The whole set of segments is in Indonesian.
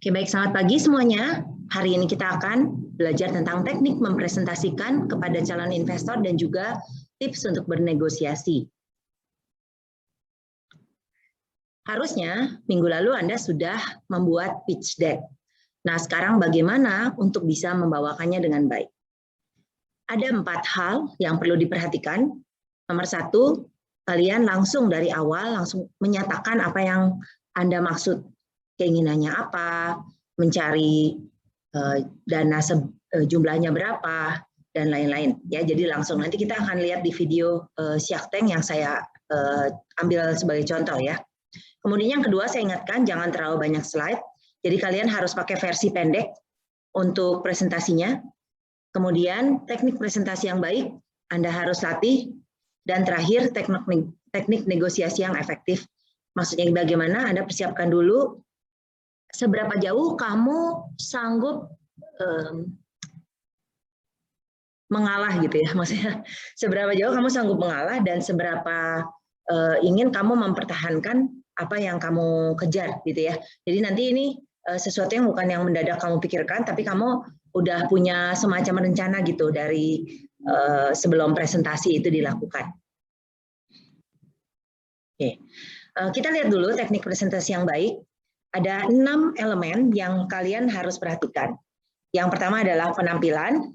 Oke, baik, selamat pagi semuanya. Hari ini kita akan belajar tentang teknik mempresentasikan kepada calon investor dan juga tips untuk bernegosiasi. Harusnya minggu lalu Anda sudah membuat pitch deck. Nah, sekarang bagaimana untuk bisa membawakannya dengan baik? Ada 4 hal yang perlu diperhatikan. Nomor 1, kalian langsung dari awal langsung menyatakan apa yang Anda maksud. Keinginannya apa, mencari dana jumlahnya berapa, dan lain-lain. Ya, jadi langsung nanti kita akan lihat di video Shark Tank yang saya ambil sebagai contoh ya. Kemudian yang kedua, saya ingatkan jangan terlalu banyak slide. Jadi kalian harus pakai versi pendek untuk presentasinya. Kemudian teknik presentasi yang baik Anda harus latih. Dan terakhir teknik negosiasi yang efektif. Maksudnya bagaimana? Anda persiapkan dulu seberapa jauh kamu sanggup mengalah gitu ya, maksudnya seberapa jauh kamu sanggup mengalah dan seberapa ingin kamu mempertahankan apa yang kamu kejar gitu ya. Jadi nanti ini sesuatu yang bukan yang mendadak kamu pikirkan, tapi kamu udah punya semacam rencana gitu dari sebelum presentasi itu dilakukan. Oke, kita lihat dulu teknik presentasi yang baik. Ada 6 elemen yang kalian harus perhatikan. Yang pertama adalah penampilan,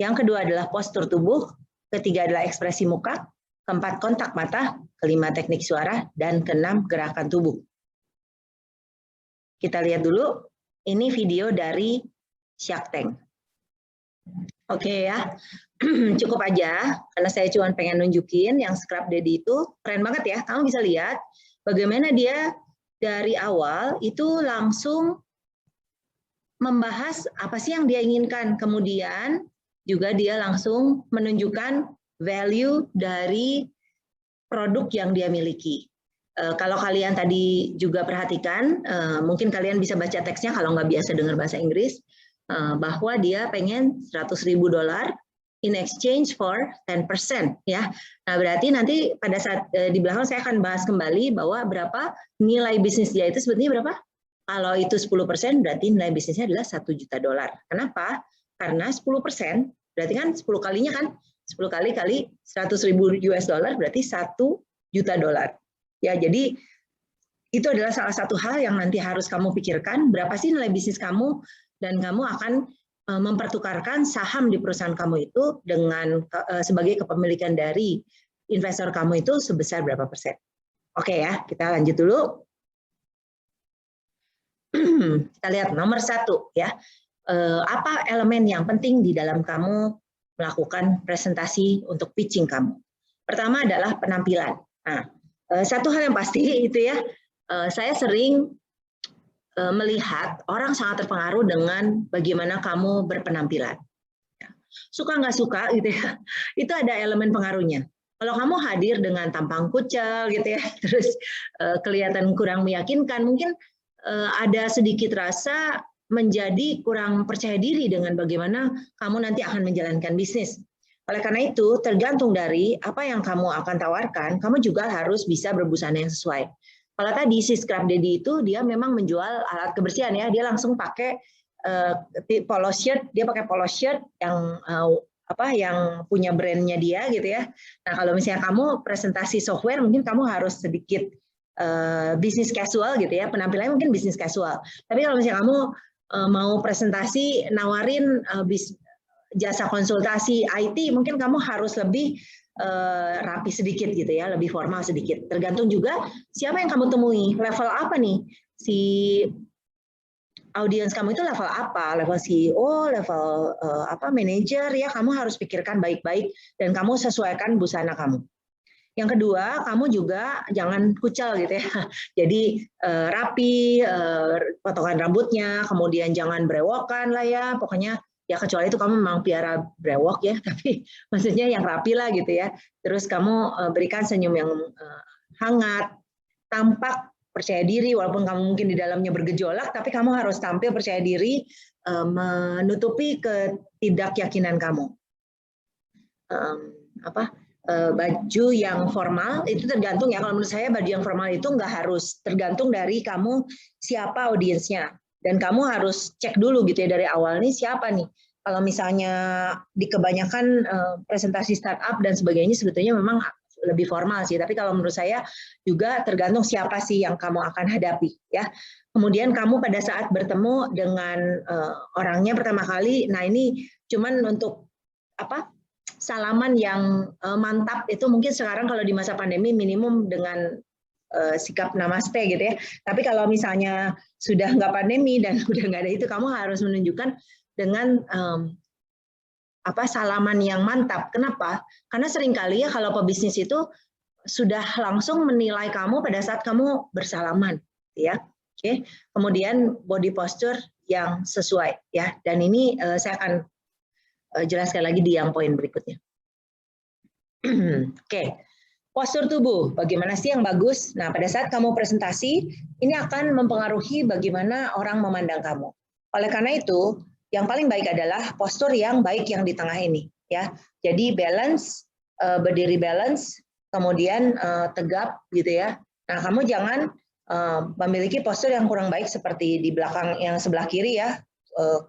yang kedua adalah postur tubuh, ketiga adalah ekspresi muka, keempat kontak mata, kelima teknik suara, dan keenam gerakan tubuh. Kita lihat dulu, ini video dari Shark Tank. Oke ya, cukup aja, karena saya cuma pengen nunjukin yang Scrub Daddy itu keren banget ya. Kamu bisa lihat bagaimana dia dari awal itu langsung membahas apa sih yang dia inginkan. Kemudian juga dia langsung menunjukkan value dari produk yang dia miliki. Kalau kalian tadi juga perhatikan, mungkin kalian bisa baca teksnya kalau nggak biasa dengar bahasa Inggris, bahwa dia pengen $100.000 in exchange for 10%, ya. Nah, berarti nanti pada saat di belakang saya akan bahas kembali bahwa berapa nilai bisnis dia itu sebetulnya berapa. Kalau itu 10% berarti nilai bisnisnya adalah $1 juta. Kenapa? Karena 10% berarti kan 10 kalinya kan 10 kali $100.000 berarti $1 juta. Ya, jadi itu adalah salah satu hal yang nanti harus kamu pikirkan, berapa sih nilai bisnis kamu, dan kamu akan mempertukarkan saham di perusahaan kamu itu dengan sebagai kepemilikan dari investor kamu itu sebesar berapa persen. Oke ya, kita lanjut dulu. Kita lihat nomor 1 ya. Apa elemen yang penting di dalam kamu melakukan presentasi untuk pitching kamu? Pertama adalah penampilan. Nah, satu hal yang pasti itu ya, saya sering melihat orang sangat terpengaruh dengan bagaimana kamu berpenampilan. Suka nggak suka gitu ya, itu ada elemen pengaruhnya. Kalau kamu hadir dengan tampang kucel gitu ya, terus kelihatan kurang meyakinkan, mungkin ada sedikit rasa menjadi kurang percaya diri dengan bagaimana kamu nanti akan menjalankan bisnis. Oleh karena itu, tergantung dari apa yang kamu akan tawarkan, kamu juga harus bisa berbusana yang sesuai. Kalau tadi si Scrub Daddy itu dia memang menjual alat kebersihan ya, dia langsung pakai polo shirt, dia pakai polo shirt yang yang punya brandnya dia gitu ya. Nah, kalau misalnya kamu presentasi software mungkin kamu harus sedikit bisnis casual gitu ya, penampilannya mungkin bisnis casual. Tapi kalau misalnya kamu mau presentasi nawarin jasa konsultasi IT, mungkin kamu harus lebih rapi sedikit gitu ya, lebih formal sedikit. Tergantung juga siapa yang kamu temui, level apa nih si audiens kamu itu, level apa, level CEO, level manajer ya, kamu harus pikirkan baik-baik dan kamu sesuaikan busana kamu. Yang kedua, kamu juga jangan kucel gitu ya. Jadi rapi, potongan rambutnya, kemudian jangan brewokan lah ya, pokoknya ya kecuali itu kamu memang piara brewok ya, tapi maksudnya yang rapi lah gitu ya. Terus kamu berikan senyum yang hangat, tampak percaya diri, walaupun kamu mungkin di dalamnya bergejolak, tapi kamu harus tampil percaya diri, menutupi ketidakyakinan kamu. Baju yang formal itu tergantung ya, kalau menurut saya baju yang formal itu nggak harus, tergantung dari kamu siapa audiensnya. Dan kamu harus cek dulu gitu ya dari awal nih siapa nih. Kalau misalnya di kebanyakan presentasi startup dan sebagainya sebetulnya memang lebih formal sih, tapi kalau menurut saya juga tergantung siapa sih yang kamu akan hadapi ya. Kemudian kamu pada saat bertemu dengan orangnya pertama kali, nah ini cuman untuk apa? Salaman yang mantap itu mungkin sekarang kalau di masa pandemi minimum dengan sikap namaste gitu ya. Tapi kalau misalnya sudah nggak pandemi dan udah nggak ada itu, kamu harus menunjukkan dengan salaman yang mantap. Kenapa? Karena seringkali ya kalau pebisnis itu sudah langsung menilai kamu pada saat kamu bersalaman, ya. Oke. Kemudian body posture yang sesuai, ya. Dan ini saya akan jelaskan lagi di yang poin berikutnya. Oke. Postur tubuh, bagaimana sih yang bagus? Nah, pada saat kamu presentasi, ini akan mempengaruhi bagaimana orang memandang kamu. Oleh karena itu, yang paling baik adalah postur yang baik yang di tengah ini, ya. Jadi balance, berdiri balance, kemudian tegap, gitu ya. Nah, kamu jangan memiliki postur yang kurang baik seperti di belakang yang sebelah kiri ya,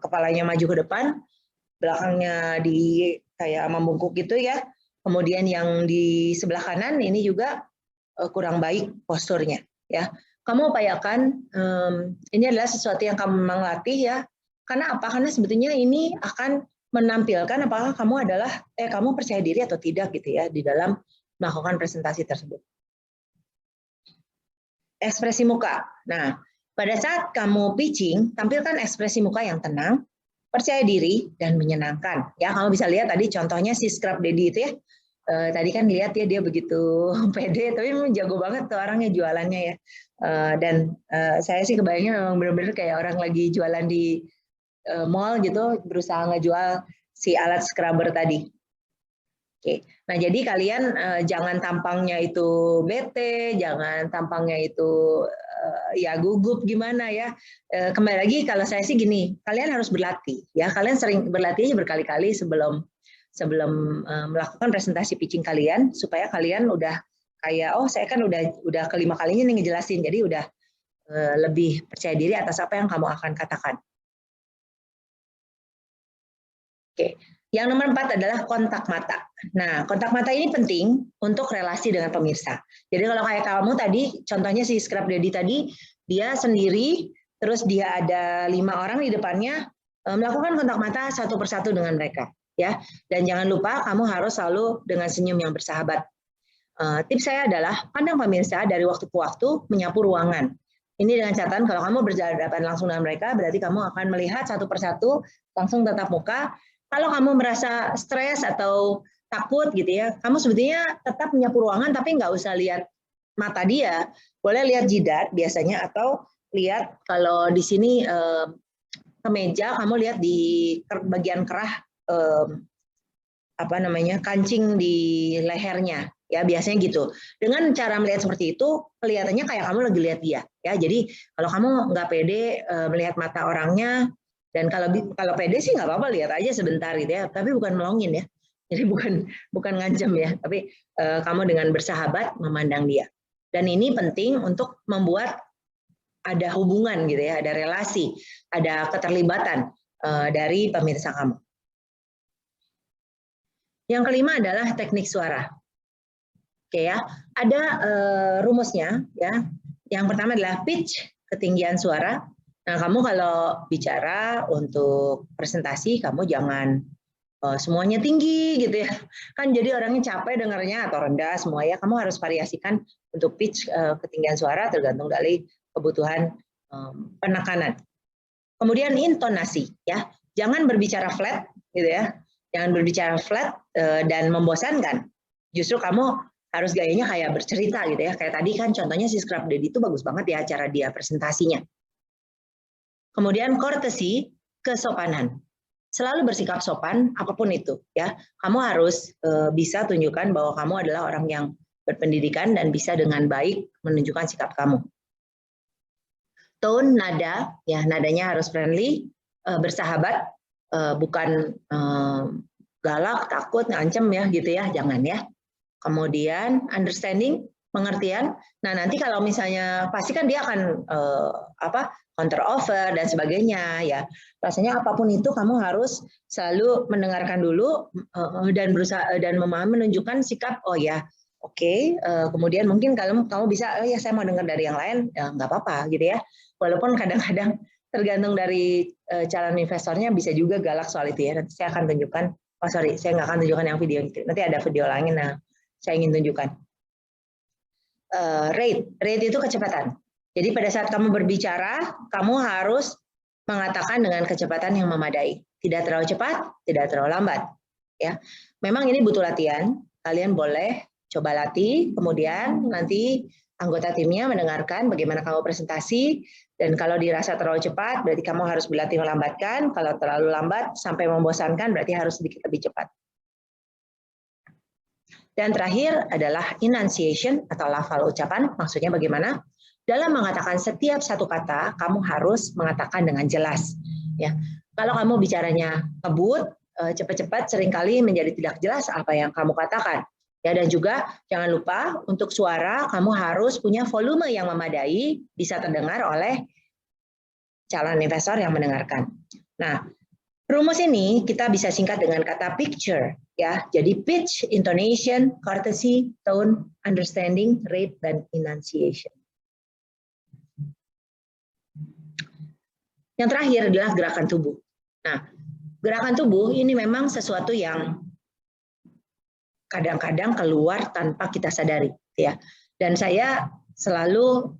kepalanya maju ke depan, belakangnya di kayak membungkuk gitu ya. Kemudian yang di sebelah kanan ini juga kurang baik posturnya, ya. Kamu upayakan ini adalah sesuatu yang kamu memang latih ya. Karena apa? Karena sebetulnya ini akan menampilkan apakah kamu adalah kamu percaya diri atau tidak gitu ya di dalam melakukan presentasi tersebut. Ekspresi muka. Nah, pada saat kamu pitching, tampilkan ekspresi muka yang tenang, percaya diri dan menyenangkan. Ya, kamu bisa lihat tadi contohnya si Scrub Daddy itu ya. Tadi kan lihat ya dia begitu pede, tapi memang jago banget tuh orangnya jualannya ya. Dan saya sih kebayangnya memang benar-benar kayak orang lagi jualan di mall gitu, berusaha ngejual si alat scrubber tadi. Oke, nah jadi kalian jangan tampangnya itu bete, jangan tampangnya itu ya gugup gimana ya. Kembali lagi kalau saya sih gini, kalian harus berlatih ya. Kalian sering berlatih aja berkali-kali sebelum melakukan presentasi pitching kalian supaya kalian udah kayak saya kan udah kelima kalinya nih ngejelasin, jadi udah lebih percaya diri atas apa yang kamu akan katakan. Oke, yang nomor 4 adalah kontak mata. Nah, kontak mata ini penting untuk relasi dengan pemirsa. Jadi kalau kayak kamu tadi, contohnya si Scrub Daddy tadi, dia sendiri, terus dia ada 5 orang di depannya, melakukan kontak mata satu persatu dengan mereka. Ya, dan jangan lupa kamu harus selalu dengan senyum yang bersahabat. Tips saya adalah pandang pemirsa dari waktu ke waktu, menyapu ruangan. Ini dengan catatan kalau kamu berhadapan langsung dengan mereka, berarti kamu akan melihat satu persatu langsung tatap muka. Kalau kamu merasa stres atau takut gitu ya, kamu sebetulnya tetap menyapu ruangan tapi nggak usah lihat mata dia, boleh lihat jidat biasanya atau lihat kalau di sini kemeja, kamu lihat di bagian kerah kancing di lehernya ya, biasanya gitu. Dengan cara melihat seperti itu kelihatannya kayak kamu lagi lihat dia ya. Jadi kalau kamu nggak pede melihat mata orangnya, dan kalau pede sih nggak apa-apa, lihat aja sebentar gitu ya, tapi bukan melongin ya. Jadi bukan ngancam ya, tapi kamu dengan bersahabat memandang dia. Dan ini penting untuk membuat ada hubungan gitu ya, ada relasi, ada keterlibatan dari pemirsa kamu. Yang kelima adalah teknik suara. Oke ya, ada rumusnya ya. Yang pertama adalah pitch, ketinggian suara. Nah, kamu kalau bicara untuk presentasi, kamu jangan semuanya tinggi gitu ya. Kan jadi orangnya capek dengarnya atau rendah semua ya. Kamu harus variasikan untuk pitch ketinggian suara tergantung dari kebutuhan penekanan. Kemudian intonasi ya. Jangan berbicara flat gitu ya. Jangan berbicara flat dan membosankan. Justru kamu harus gayanya kayak bercerita gitu ya. Kayak tadi kan contohnya si Scrub Daddy itu bagus banget ya cara dia presentasinya. Kemudian courtesy, kesopanan. Selalu bersikap sopan apapun itu ya. Kamu harus bisa tunjukkan bahwa kamu adalah orang yang berpendidikan dan bisa dengan baik menunjukkan sikap kamu. Tone, nada, ya nadanya harus friendly, bersahabat, bukan galak, takut, ngancem ya gitu ya, jangan ya. Kemudian understanding, pengertian. Nah nanti kalau misalnya pasti kan dia akan counter offer dan sebagainya ya. Rasanya apapun itu kamu harus selalu mendengarkan dulu dan berusaha dan menunjukkan sikap oh ya oke, kemudian mungkin kalau kamu bisa oh ya saya mau dengar dari yang lain ya nggak apa-apa gitu ya. Walaupun kadang-kadang tergantung dari calon investornya bisa juga galak soal itu ya. Nanti saya akan tunjukkan. Oh sorry, saya nggak akan tunjukkan yang video itu. Nanti ada video lain yang saya ingin tunjukkan. Rate itu kecepatan. Jadi pada saat kamu berbicara, kamu harus mengatakan dengan kecepatan yang memadai. Tidak terlalu cepat, tidak terlalu lambat. Ya, memang ini butuh latihan. Kalian boleh coba latih, kemudian nanti anggota timnya mendengarkan bagaimana kamu presentasi. Dan kalau dirasa terlalu cepat, berarti kamu harus berlatih melambatkan. Kalau terlalu lambat sampai membosankan, berarti harus sedikit lebih cepat. Dan terakhir adalah enunciation atau lafal ucapan. Maksudnya bagaimana? Dalam mengatakan setiap satu kata, kamu harus mengatakan dengan jelas. Ya, kalau kamu bicaranya ngebut, cepat-cepat, seringkali menjadi tidak jelas apa yang kamu katakan. Ya, dan juga jangan lupa untuk suara kamu harus punya volume yang memadai, bisa terdengar oleh calon investor yang mendengarkan. Nah, rumus ini kita bisa singkat dengan kata picture. Ya, jadi pitch, intonation, courtesy, tone, understanding, rate, dan enunciation. Yang terakhir adalah gerakan tubuh. Nah, gerakan tubuh ini memang sesuatu yang kadang-kadang keluar tanpa kita sadari, ya. Dan saya selalu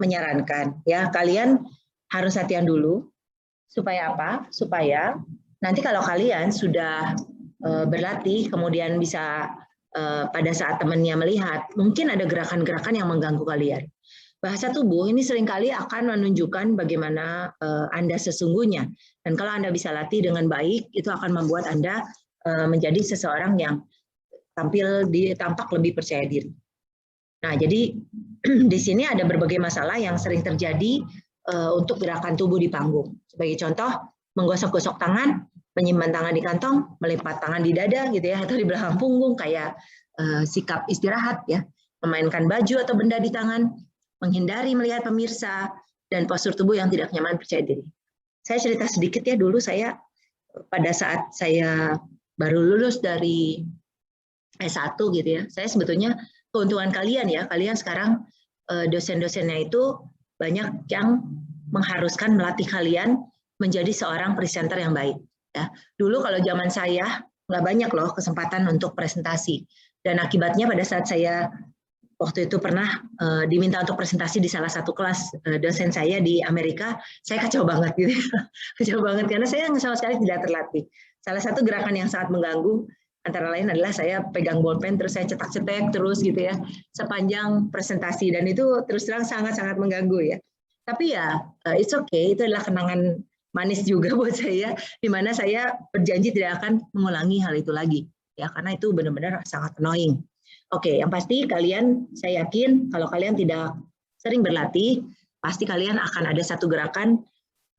menyarankan, ya, kalian harus latihan dulu. Supaya apa? Supaya nanti kalau kalian sudah berlatih, kemudian bisa pada saat temannya melihat, mungkin ada gerakan-gerakan yang mengganggu kalian. Bahasa tubuh ini seringkali akan menunjukkan bagaimana Anda sesungguhnya. Dan kalau Anda bisa latih dengan baik, itu akan membuat Anda menjadi seseorang yang tampak lebih percaya diri. Nah, jadi di sini ada berbagai masalah yang sering terjadi untuk gerakan tubuh di panggung. Sebagai contoh, menggosok-gosok tangan, menyimpan tangan di kantong, melipat tangan di dada gitu ya, atau di belakang punggung kayak sikap istirahat ya, memainkan baju atau benda di tangan, menghindari melihat pemirsa, dan postur tubuh yang tidak nyaman percaya diri. Saya cerita sedikit ya, dulu saya pada saat saya baru lulus dari S1 gitu ya, saya sebetulnya keuntungan kalian ya, kalian sekarang dosen-dosennya itu banyak yang mengharuskan melatih kalian menjadi seorang presenter yang baik. Ya. Dulu kalau zaman saya nggak banyak loh kesempatan untuk presentasi, dan akibatnya pada saat saya waktu itu pernah diminta untuk presentasi di salah satu kelas dosen saya di Amerika, saya kacau banget gitu, kacau banget karena saya sama sekali tidak terlatih. Salah satu gerakan yang sangat mengganggu antara lain adalah saya pegang bolpen terus saya cetak-cetak terus gitu ya sepanjang presentasi, dan itu terus terang sangat-sangat mengganggu ya. Tapi ya it's okay, itu adalah kenangan manis juga buat saya, di mana saya berjanji tidak akan mengulangi hal itu lagi ya, karena itu benar-benar sangat annoying. Oke, yang pasti kalian, saya yakin kalau kalian tidak sering berlatih, pasti kalian akan ada satu gerakan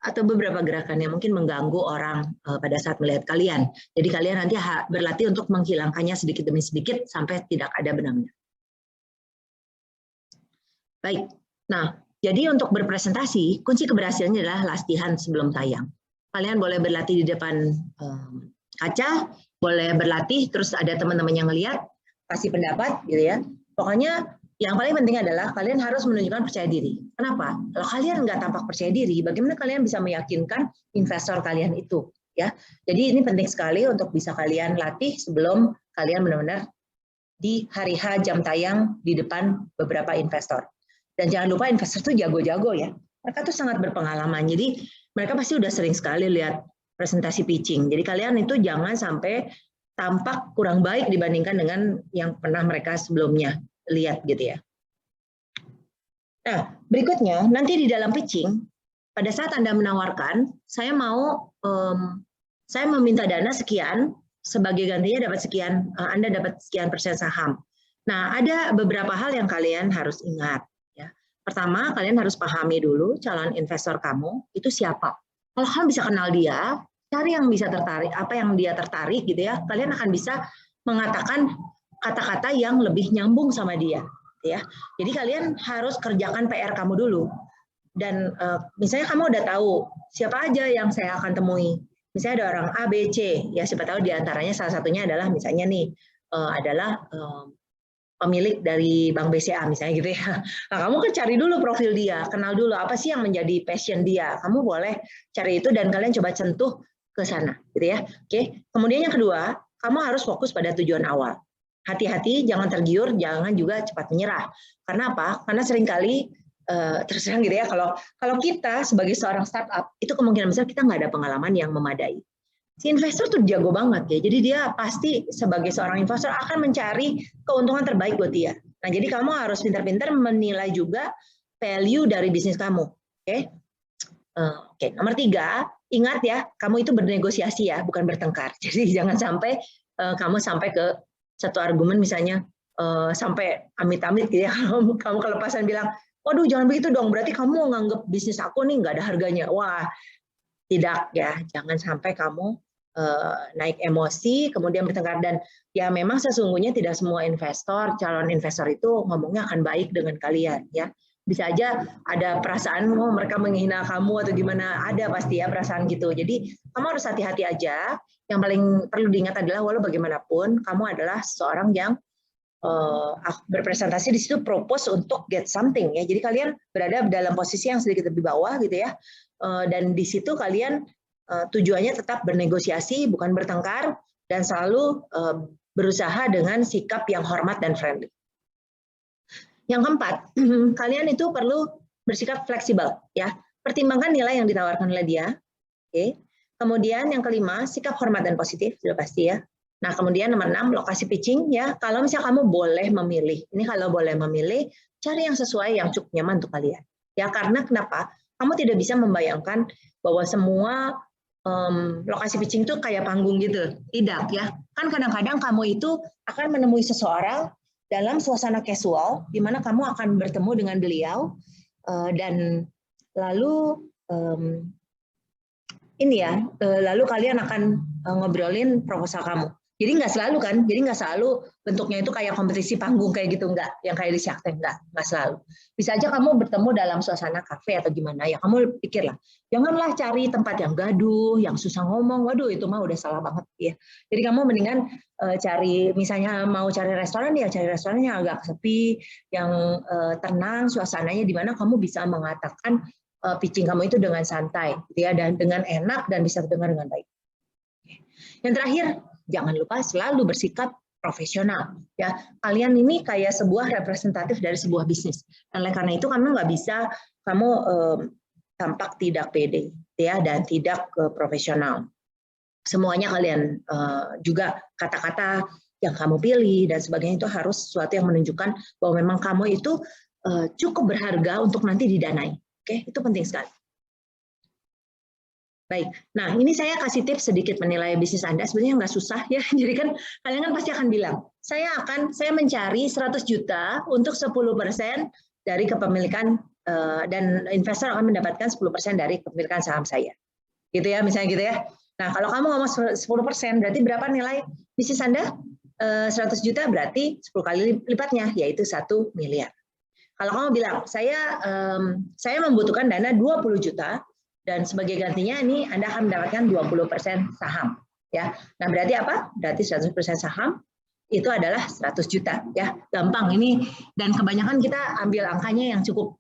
atau beberapa gerakan yang mungkin mengganggu orang pada saat melihat kalian. Jadi kalian nanti berlatih untuk menghilangkannya sedikit demi sedikit sampai tidak ada benangnya. Baik, nah jadi untuk berpresentasi, kunci keberhasilannya adalah latihan sebelum tayang. Kalian boleh berlatih di depan kaca, boleh berlatih, terus ada teman-teman yang ngelihat, kasih pendapat gitu ya. Pokoknya yang paling penting adalah kalian harus menunjukkan percaya diri. Kenapa? Kalau kalian nggak tampak percaya diri, bagaimana kalian bisa meyakinkan investor kalian itu? Ya, jadi ini penting sekali untuk bisa kalian latih sebelum kalian benar-benar di hari H jam tayang di depan beberapa investor. Dan jangan lupa investor itu jago-jago ya. Mereka tuh sangat berpengalaman. Jadi mereka pasti udah sering sekali lihat presentasi pitching. Jadi kalian itu jangan sampai tampak kurang baik dibandingkan dengan yang pernah mereka sebelumnya lihat gitu ya. Nah, berikutnya nanti di dalam pitching, pada saat Anda menawarkan, saya meminta dana sekian, sebagai gantinya dapat sekian, Anda dapat sekian persen saham. Nah, ada beberapa hal yang kalian harus ingat. Ya. Pertama, kalian harus pahami dulu calon investor kamu itu siapa. Kalau kalian bisa kenal dia, cari yang bisa tertarik, apa yang dia tertarik gitu ya, kalian akan bisa mengatakan kata-kata yang lebih nyambung sama dia ya. Jadi kalian harus kerjakan PR kamu dulu. Dan misalnya kamu udah tahu siapa aja yang saya akan temui. Misalnya ada orang A, B, C, ya siapa tahu diantaranya salah satunya adalah misalnya nih adalah pemilik dari Bank BCA misalnya gitu ya. Nah, kamu kan cari dulu profil dia, kenal dulu apa sih yang menjadi passion dia. Kamu boleh cari itu dan kalian coba sentuh ke sana, gitu ya. Oke. Kemudian yang kedua, kamu harus fokus pada tujuan awal. Hati-hati, jangan tergiur, jangan juga cepat menyerah. Karena apa? Karena seringkali terus terang gitu ya, kalau kita sebagai seorang startup itu kemungkinan besar kita nggak ada pengalaman yang memadai. Si investor tuh jago banget ya, jadi dia pasti sebagai seorang investor akan mencari keuntungan terbaik buat dia. Nah, jadi kamu harus pintar-pintar menilai juga value dari bisnis kamu. Oke, Oke. Nomor 3, ingat ya, kamu itu bernegosiasi ya, bukan bertengkar. Jadi jangan sampai kamu sampai ke satu argumen misalnya sampai amit-amit gitu ya, kamu kelepasan bilang, waduh jangan begitu dong, berarti kamu nganggap bisnis aku nih nggak ada harganya. Wah, tidak ya, jangan sampai kamu naik emosi, kemudian bertengkar. Dan ya memang sesungguhnya tidak semua investor, calon investor itu ngomongnya akan baik dengan kalian ya. Bisa aja ada perasaan mereka menghina kamu atau gimana, ada pasti ya perasaan gitu. Jadi kamu harus hati-hati aja. Yang paling perlu diingat adalah walau bagaimanapun kamu adalah seorang yang berpresentasi di situ propose untuk get something ya. Jadi kalian berada dalam posisi yang sedikit lebih bawah gitu ya. Dan di situ kalian tujuannya tetap bernegosiasi, bukan bertengkar, dan selalu berusaha dengan sikap yang hormat dan friendly. Yang keempat, kalian itu perlu bersikap fleksibel, ya. Pertimbangkan nilai yang ditawarkan oleh dia. Oke. Kemudian yang kelima, sikap hormat dan positif, sudah pasti ya. Nah, kemudian nomor 6, lokasi pitching, ya. Kalau misalnya kamu boleh memilih, ini kalau boleh memilih, cari yang sesuai, yang cukup nyaman untuk kalian. Ya, karena kenapa? Kamu tidak bisa membayangkan bahwa semua lokasi pitching itu kayak panggung gitu. Tidak ya. Kan kadang-kadang kamu itu akan menemui seseorang dalam suasana casual di mana kamu akan bertemu dengan beliau dan lalu lalu kalian akan ngobrolin proposal kamu. Jadi nggak selalu kan, jadi nggak selalu bentuknya itu kayak kompetisi panggung kayak gitu, nggak, yang kayak di Shark Tank, nggak selalu. Bisa aja kamu bertemu dalam suasana kafe atau gimana, ya kamu pikirlah, janganlah cari tempat yang gaduh, yang susah ngomong, waduh itu mah udah salah banget ya. Jadi kamu mendingan cari, misalnya mau cari restoran, ya cari restoran yang agak sepi, yang tenang, suasananya di mana kamu bisa mengatakan pitching kamu itu dengan santai, gitu ya, dan dengan enak dan bisa terdengar dengan baik. Yang terakhir, jangan lupa selalu bersikap profesional. Ya, kalian ini kayak sebuah representatif dari sebuah bisnis. Dan oleh karena itu kamu nggak bisa kamu tampak tidak pede, ya, dan tidak profesional. Semuanya kalian juga kata-kata yang kamu pilih dan sebagainya itu harus sesuatu yang menunjukkan bahwa memang kamu itu cukup berharga untuk nanti didanai. Oke, itu penting sekali. Baik, nah ini saya kasih tips sedikit menilai bisnis Anda, sebenarnya nggak susah ya, jadi kan kalian kan pasti akan bilang, saya mencari 100 juta untuk 10% dari kepemilikan, dan investor akan mendapatkan 10% dari kepemilikan saham saya. Gitu ya, misalnya gitu ya. Nah, kalau kamu ngomong 10%, berarti berapa nilai bisnis Anda? 100 juta berarti 10 kali lipatnya, yaitu 1 miliar. Kalau kamu bilang, saya membutuhkan dana 20 juta, dan sebagai gantinya ini Anda akan mendapatkan 20% saham. Ya. Nah, berarti apa? Berarti 100% saham itu adalah 100 juta. Ya, gampang ini. Dan kebanyakan kita ambil angkanya yang cukup,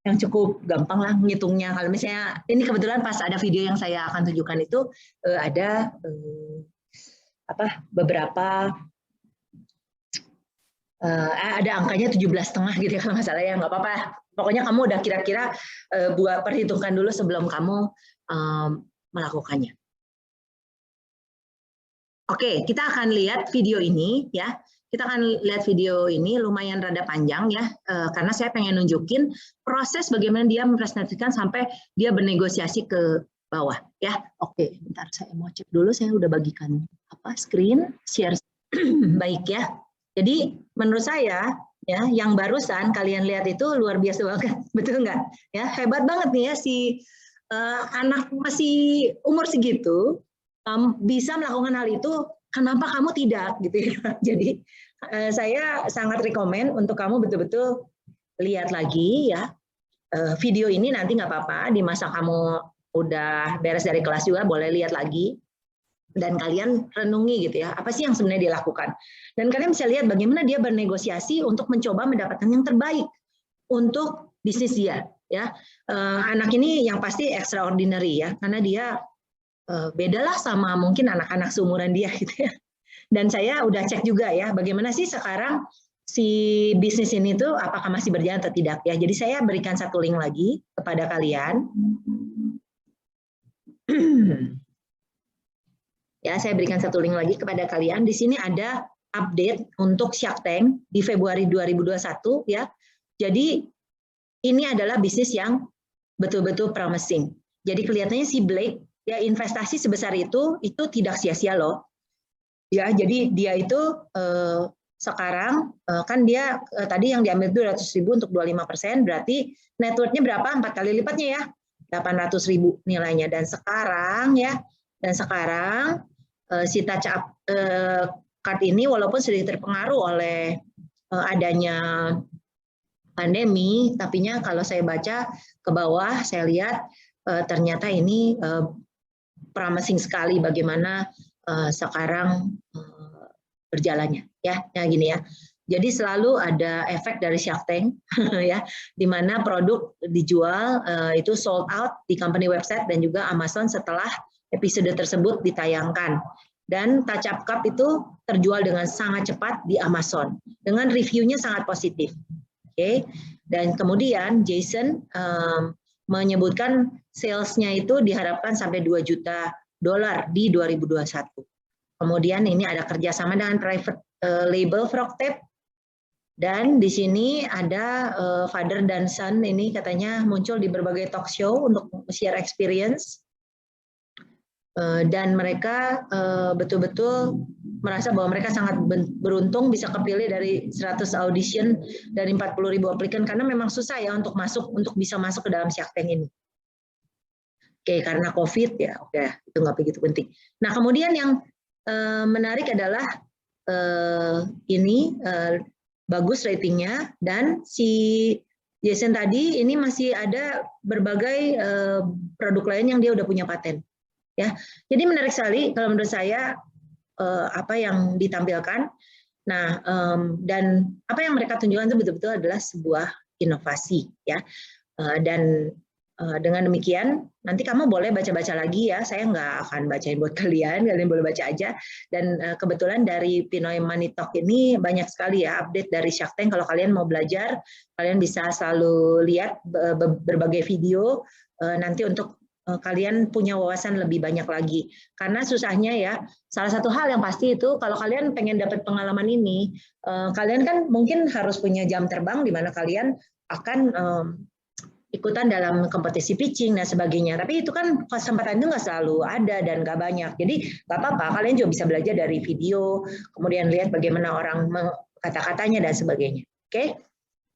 yang cukup gampang lah menghitungnya. Kalau misalnya, ini kebetulan pas ada video yang saya akan tunjukkan itu, ada beberapa, ada angkanya 17,5 gitu ya, kalau nggak salah ya, nggak apa-apa. Pokoknya kamu udah kira-kira buat perhitungkan dulu sebelum kamu melakukannya. Oke, kita akan lihat video ini ya. Kita akan lihat video ini lumayan rada panjang ya, karena saya pengen nunjukin proses bagaimana dia mempresentasikan sampai dia bernegosiasi ke bawah ya. Oke, bentar saya mau cek dulu, saya udah bagikan screen share. Baik ya. Jadi menurut saya ya, yang barusan kalian lihat itu luar biasa banget, betul nggak? Ya, hebat banget nih ya si anak masih umur segitu bisa melakukan hal itu. Kenapa kamu tidak gitu ya? Jadi saya sangat rekomen untuk kamu betul-betul lihat lagi ya video ini nanti nggak apa-apa, di masa kamu udah beres dari kelas juga boleh lihat lagi. Dan kalian renungi gitu ya, apa sih yang sebenarnya dia lakukan. Dan kalian bisa lihat bagaimana dia bernegosiasi untuk mencoba mendapatkan yang terbaik untuk bisnis dia. Ya, anak ini yang pasti extraordinary ya, karena dia bedalah sama mungkin anak-anak seumuran dia gitu ya. Dan saya udah cek juga ya, bagaimana sih sekarang si bisnis ini tuh apakah masih berjalan atau tidak ya. Jadi saya berikan satu link lagi kepada kalian. Ya, saya berikan satu link lagi kepada kalian. Di sini ada update untuk Shark Tank di Februari 2021 ya. Jadi ini adalah bisnis yang betul-betul promising. Jadi kelihatannya si Blake ya investasi sebesar itu tidak sia-sia loh. Ya, jadi dia itu sekarang kan dia tadi yang diambil 200.000 untuk 25%, berarti net worth-nya berapa? 4 kali lipatnya ya. 800.000 nilainya, dan sekarang si touch up card ini walaupun sedikit terpengaruh oleh adanya pandemi, tapinya kalau saya baca ke bawah saya lihat ternyata ini promising sekali bagaimana sekarang berjalannya ya. Nah gini ya. Jadi selalu ada efek dari Shark Tank ya, di mana produk dijual itu sold out di company website dan juga Amazon setelah episode tersebut ditayangkan. Dan touch up cup itu terjual dengan sangat cepat di Amazon dengan reviewnya sangat positif. Oke. Dan kemudian Jason menyebutkan salesnya itu diharapkan sampai $2 juta di 2021. Kemudian ini ada kerjasama dengan private label Frogtap. Dan di sini ada father dan son ini katanya muncul di berbagai talk show untuk share experience. Dan mereka betul-betul merasa bahwa mereka sangat beruntung bisa kepilih dari 100 audition dari 40.000 aplikan, karena memang susah ya untuk bisa masuk ke dalam Shark Tank ini. Oke, karena COVID ya, oke, itu nggak begitu penting. Nah, kemudian yang menarik adalah ini bagus ratingnya, dan si Jason tadi ini masih ada berbagai produk lain yang dia udah punya paten. Ya, jadi menarik sekali kalau menurut saya apa yang ditampilkan. Nah, dan apa yang mereka tunjukkan itu betul-betul adalah sebuah inovasi, ya. Dan dengan demikian nanti kamu boleh baca-baca lagi ya. Saya nggak akan bacain buat kalian boleh baca aja. Dan kebetulan dari Pinoy Money Talk ini banyak sekali ya update dari Shark Tank. Kalau kalian mau belajar, kalian bisa selalu lihat berbagai video nanti untuk kalian punya wawasan lebih banyak lagi. Karena susahnya ya, salah satu hal yang pasti itu kalau kalian pengen dapat pengalaman ini, kalian kan mungkin harus punya jam terbang di mana kalian akan ikutan dalam kompetisi pitching dan sebagainya. Tapi itu kan kesempatan itu nggak selalu ada dan nggak banyak. Jadi nggak apa-apa, kalian juga bisa belajar dari video, kemudian lihat bagaimana orang kata-katanya dan sebagainya. Oke?